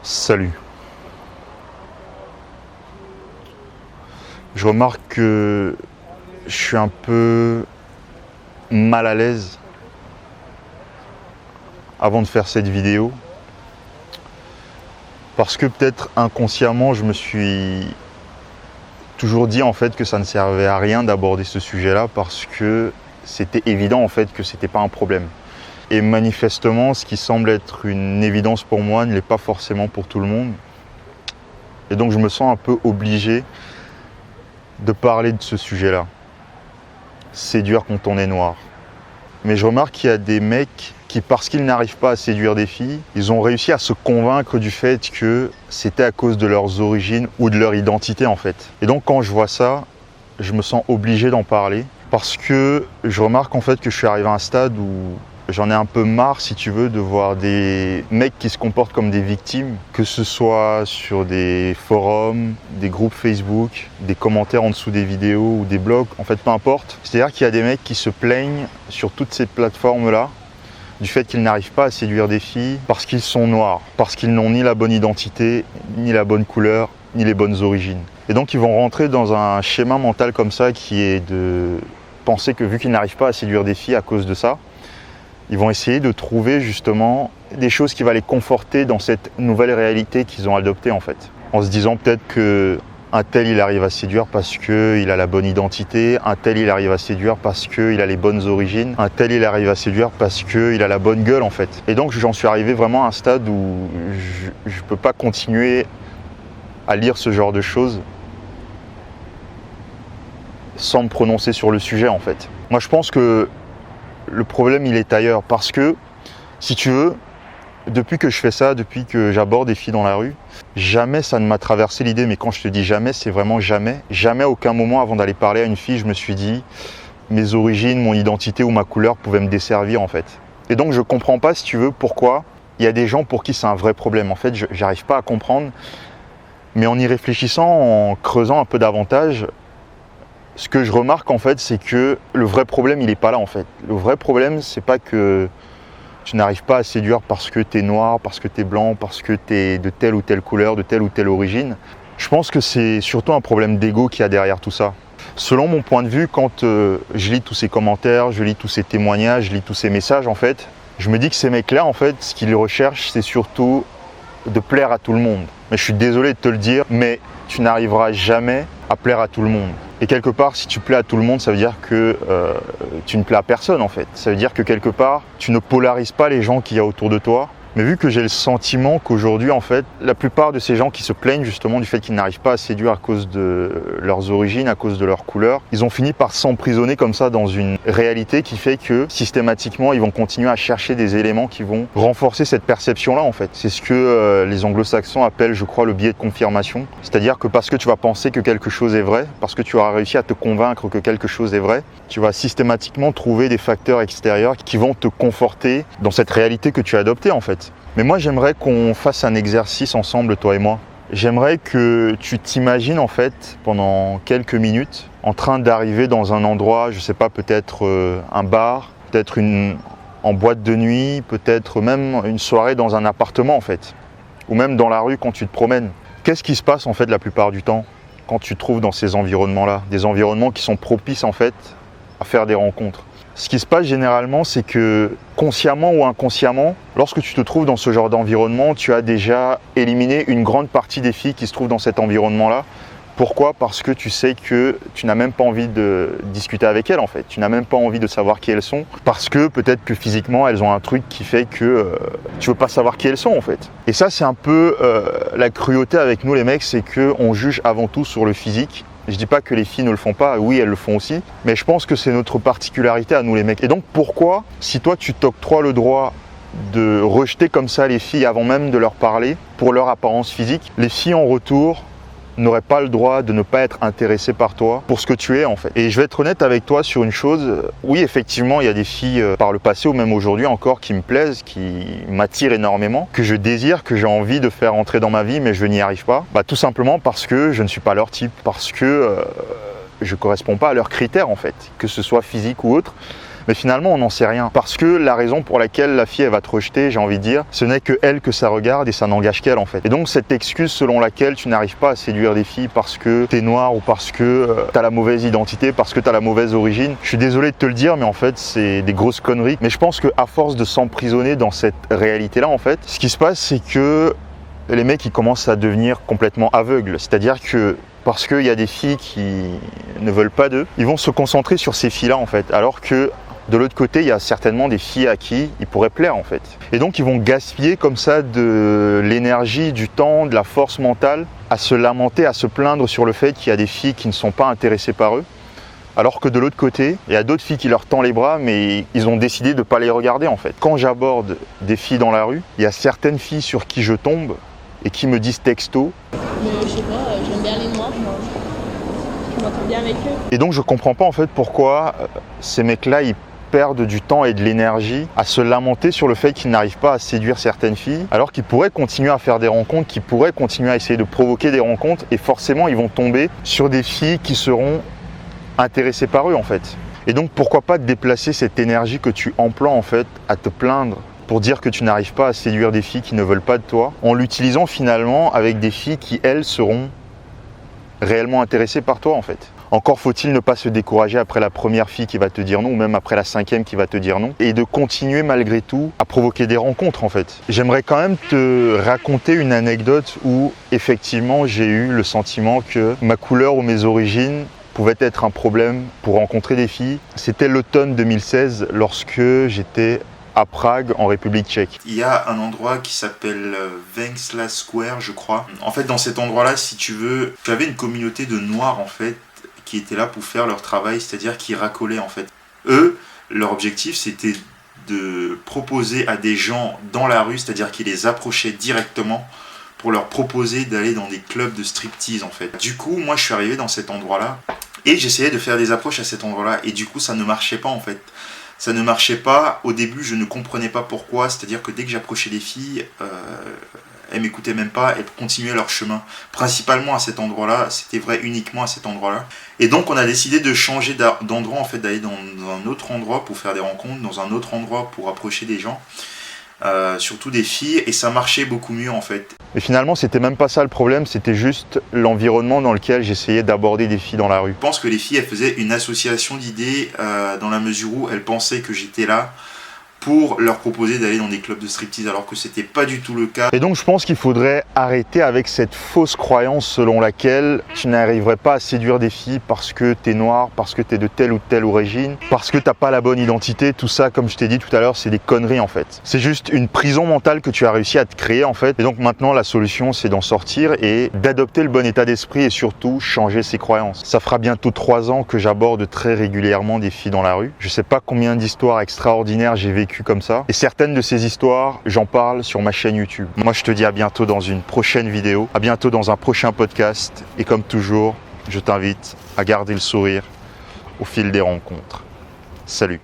Salut. Je remarque que je suis un peu mal à l'aise avant de faire cette vidéo parce que peut-être inconsciemment je me suis toujours dit en fait que ça ne servait à rien d'aborder ce sujet-là parce que c'était évident en fait que c'était pas un problème. Et manifestement, ce qui semble être une évidence pour moi ne l'est pas forcément pour tout le monde. Et donc je me sens un peu obligé de parler de ce sujet-là. Séduire quand on est noir. Mais je remarque qu'il y a des mecs qui, parce qu'ils n'arrivent pas à séduire des filles, ils ont réussi à se convaincre du fait que c'était à cause de leurs origines ou de leur identité en fait. Et donc quand je vois ça, je me sens obligé d'en parler parce que je remarque en fait que je suis arrivé à un stade où j'en ai un peu marre, si tu veux, de voir des mecs qui se comportent comme des victimes, que ce soit sur des forums, des groupes Facebook, des commentaires en dessous des vidéos ou des blogs, en fait, peu importe. C'est-à-dire qu'il y a des mecs qui se plaignent sur toutes ces plateformes-là du fait qu'ils n'arrivent pas à séduire des filles parce qu'ils sont noirs, parce qu'ils n'ont ni la bonne identité, ni la bonne couleur, ni les bonnes origines. Et donc ils vont rentrer dans un schéma mental comme ça qui est de penser que vu qu'ils n'arrivent pas à séduire des filles à cause de ça, ils vont essayer de trouver justement des choses qui vont les conforter dans cette nouvelle réalité qu'ils ont adoptée en fait. En se disant peut-être qu'un tel il arrive à séduire parce qu'il a la bonne identité, un tel il arrive à séduire parce qu'il a les bonnes origines, un tel il arrive à séduire parce qu'il a la bonne gueule en fait. Et donc j'en suis arrivé vraiment à un stade où je ne peux pas continuer à lire ce genre de choses sans me prononcer sur le sujet en fait. Moi je pense que le problème il est ailleurs parce que, si tu veux, depuis que je fais ça, depuis que j'aborde des filles dans la rue, jamais ça ne m'a traversé l'idée, mais quand je te dis jamais, c'est vraiment jamais. Jamais à aucun moment avant d'aller parler à une fille, je me suis dit mes origines, mon identité ou ma couleur pouvaient me desservir en fait. Et donc je comprends pas, si tu veux, pourquoi il y a des gens pour qui c'est un vrai problème. En fait, j'arrive pas à comprendre, mais en y réfléchissant, en creusant un peu davantage, ce que je remarque en fait, c'est que le vrai problème, il n'est pas là en fait. Le vrai problème, c'est pas que tu n'arrives pas à séduire parce que tu es noir, parce que tu es blanc, parce que tu es de telle ou telle couleur, de telle ou telle origine. Je pense que c'est surtout un problème d'ego qu'il y a derrière tout ça. Selon mon point de vue, quand je lis tous ces commentaires, je lis tous ces témoignages, je lis tous ces messages en fait, je me dis que ces mecs-là en fait, ce qu'ils recherchent, c'est surtout de plaire à tout le monde. Mais je suis désolé de te le dire, mais tu n'arriveras jamais à plaire à tout le monde. Et quelque part, si tu plais à tout le monde, ça veut dire que tu ne plais à personne en fait. Ça veut dire que quelque part, tu ne polarises pas les gens qu'il y a autour de toi. Mais vu que j'ai le sentiment qu'aujourd'hui, en fait, la plupart de ces gens qui se plaignent justement du fait qu'ils n'arrivent pas à séduire à cause de leurs origines, à cause de leur couleur, ils ont fini par s'emprisonner comme ça dans une réalité qui fait que systématiquement, ils vont continuer à chercher des éléments qui vont renforcer cette perception-là en fait. C'est ce que les anglo-saxons appellent, je crois, le biais de confirmation. C'est-à-dire que parce que tu vas penser que quelque chose est vrai, parce que tu auras réussi à te convaincre que quelque chose est vrai, tu vas systématiquement trouver des facteurs extérieurs qui vont te conforter dans cette réalité que tu as adoptée en fait. Mais moi j'aimerais qu'on fasse un exercice ensemble, toi et moi. J'aimerais que tu t'imagines en fait pendant quelques minutes en train d'arriver dans un endroit, je sais pas, peut-être un bar, peut-être en boîte de nuit, peut-être même une soirée dans un appartement en fait, ou même dans la rue quand tu te promènes. Qu'est-ce qui se passe en fait la plupart du temps quand tu te trouves dans ces environnements-là, des environnements qui sont propices en fait à faire des rencontres? Ce qui se passe généralement, c'est que consciemment ou inconsciemment, lorsque tu te trouves dans ce genre d'environnement, tu as déjà éliminé une grande partie des filles qui se trouvent dans cet environnement-là. Pourquoi ? Parce que tu sais que tu n'as même pas envie de discuter avec elles en fait. Tu n'as même pas envie de savoir qui elles sont. Parce que peut-être que physiquement, elles ont un truc qui fait que tu veux pas savoir qui elles sont en fait. Et ça, c'est un peu la cruauté avec nous les mecs, c'est qu'on juge avant tout sur le physique. Je dis pas que les filles ne le font pas, oui elles le font aussi, mais je pense que c'est notre particularité à nous les mecs. Et donc pourquoi, si toi tu t'octroies le droit de rejeter comme ça les filles avant même de leur parler, pour leur apparence physique, les filles en retour n'auraient pas le droit de ne pas être intéressées par toi pour ce que tu es en fait. Et je vais être honnête avec toi sur une chose, oui effectivement il y a des filles par le passé ou même aujourd'hui encore qui me plaisent, qui m'attirent énormément, que je désire, que j'ai envie de faire entrer dans ma vie mais je n'y arrive pas. Tout simplement parce que je ne suis pas leur type, parce que je ne corresponds pas à leurs critères en fait, que ce soit physique ou autre. Mais finalement, on n'en sait rien. Parce que la raison pour laquelle la fille, elle va te rejeter, j'ai envie de dire, ce n'est que elle que ça regarde et ça n'engage qu'elle en fait. Et donc cette excuse selon laquelle tu n'arrives pas à séduire des filles parce que t'es noir ou parce que t'as la mauvaise identité, parce que t'as la mauvaise origine, je suis désolé de te le dire, mais en fait, c'est des grosses conneries. Mais je pense qu'à force de s'emprisonner dans cette réalité-là, en fait, ce qui se passe, c'est que les mecs, ils commencent à devenir complètement aveugles. C'est-à-dire que parce qu'il y a des filles qui ne veulent pas d'eux, ils vont se concentrer sur ces filles-là, en fait. Alors que de l'autre côté, il y a certainement des filles à qui ils pourraient plaire, en fait. Et donc, ils vont gaspiller comme ça de l'énergie, du temps, de la force mentale à se lamenter, à se plaindre sur le fait qu'il y a des filles qui ne sont pas intéressées par eux. Alors que de l'autre côté, il y a d'autres filles qui leur tendent les bras, mais ils ont décidé de ne pas les regarder, en fait. Quand j'aborde des filles dans la rue, il y a certaines filles sur qui je tombe et qui me disent texto. Mais je sais pas, j'aime bien les noirs, je m'entends bien avec eux. Et donc je comprends pas en fait pourquoi ces mecs-là, ils perdent du temps et de l'énergie à se lamenter sur le fait qu'ils n'arrivent pas à séduire certaines filles, alors qu'ils pourraient continuer à faire des rencontres, qu'ils pourraient continuer à essayer de provoquer des rencontres, et forcément ils vont tomber sur des filles qui seront intéressées par eux en fait. Et donc pourquoi pas déplacer cette énergie que tu emploies en fait à te plaindre pour dire que tu n'arrives pas à séduire des filles qui ne veulent pas de toi, en l'utilisant finalement avec des filles qui, elles, seront réellement intéressées par toi en fait. Encore faut-il ne pas se décourager après la première fille qui va te dire non, ou même après la cinquième qui va te dire non, et de continuer malgré tout à provoquer des rencontres en fait. J'aimerais quand même te raconter une anecdote où effectivement j'ai eu le sentiment que ma couleur ou mes origines pouvait être un problème pour rencontrer des filles. C'était l'automne 2016 lorsque j'étais à Prague, en République tchèque. Il y a un endroit qui s'appelle Wenceslas Square, je crois. En fait, dans cet endroit-là, si tu veux, tu avais une communauté de Noirs, en fait, qui étaient là pour faire leur travail, c'est-à-dire qui racolaient, en fait. Eux, leur objectif, c'était de proposer à des gens dans la rue, c'est-à-dire qu'ils les approchaient directement pour leur proposer d'aller dans des clubs de striptease, en fait. Du coup, moi, je suis arrivé dans cet endroit-là et j'essayais de faire des approches à cet endroit-là. Et du coup, ça ne marchait pas, en fait. Ça ne marchait pas. Au début, je ne comprenais pas pourquoi. C'est-à-dire que dès que j'approchais les filles, elles ne m'écoutaient même pas. Elles continuaient leur chemin. Principalement à cet endroit-là. C'était vrai uniquement à cet endroit-là. Et donc, on a décidé de changer d'endroit, en fait, d'aller dans un autre endroit pour faire des rencontres, dans un autre endroit pour approcher des gens. Surtout des filles, et ça marchait beaucoup mieux en fait. Et finalement, c'était même pas ça le problème, c'était juste l'environnement dans lequel j'essayais d'aborder des filles dans la rue. Je pense que les filles, elles faisaient une association d'idées dans la mesure où elles pensaient que j'étais là pour leur proposer d'aller dans des clubs de striptease, alors que c'était pas du tout le cas. Et donc je pense qu'il faudrait arrêter avec cette fausse croyance selon laquelle tu n'arriverais pas à séduire des filles parce que t'es noir, parce que t'es de telle ou telle origine, parce que t'as pas la bonne identité. Tout ça, comme je t'ai dit tout à l'heure, c'est des conneries en fait. C'est juste une prison mentale que tu as réussi à te créer en fait. Et donc maintenant la solution, c'est d'en sortir et d'adopter le bon état d'esprit et surtout changer ses croyances. Ça fera bientôt 3 ans que j'aborde très régulièrement des filles dans la rue. Je sais pas combien d'histoires extraordinaires j'ai vécues comme ça. Et certaines de ces histoires, j'en parle sur ma chaîne YouTube. Moi, je te dis à bientôt dans une prochaine vidéo, à bientôt dans un prochain podcast. Et comme toujours, je t'invite à garder le sourire au fil des rencontres. Salut!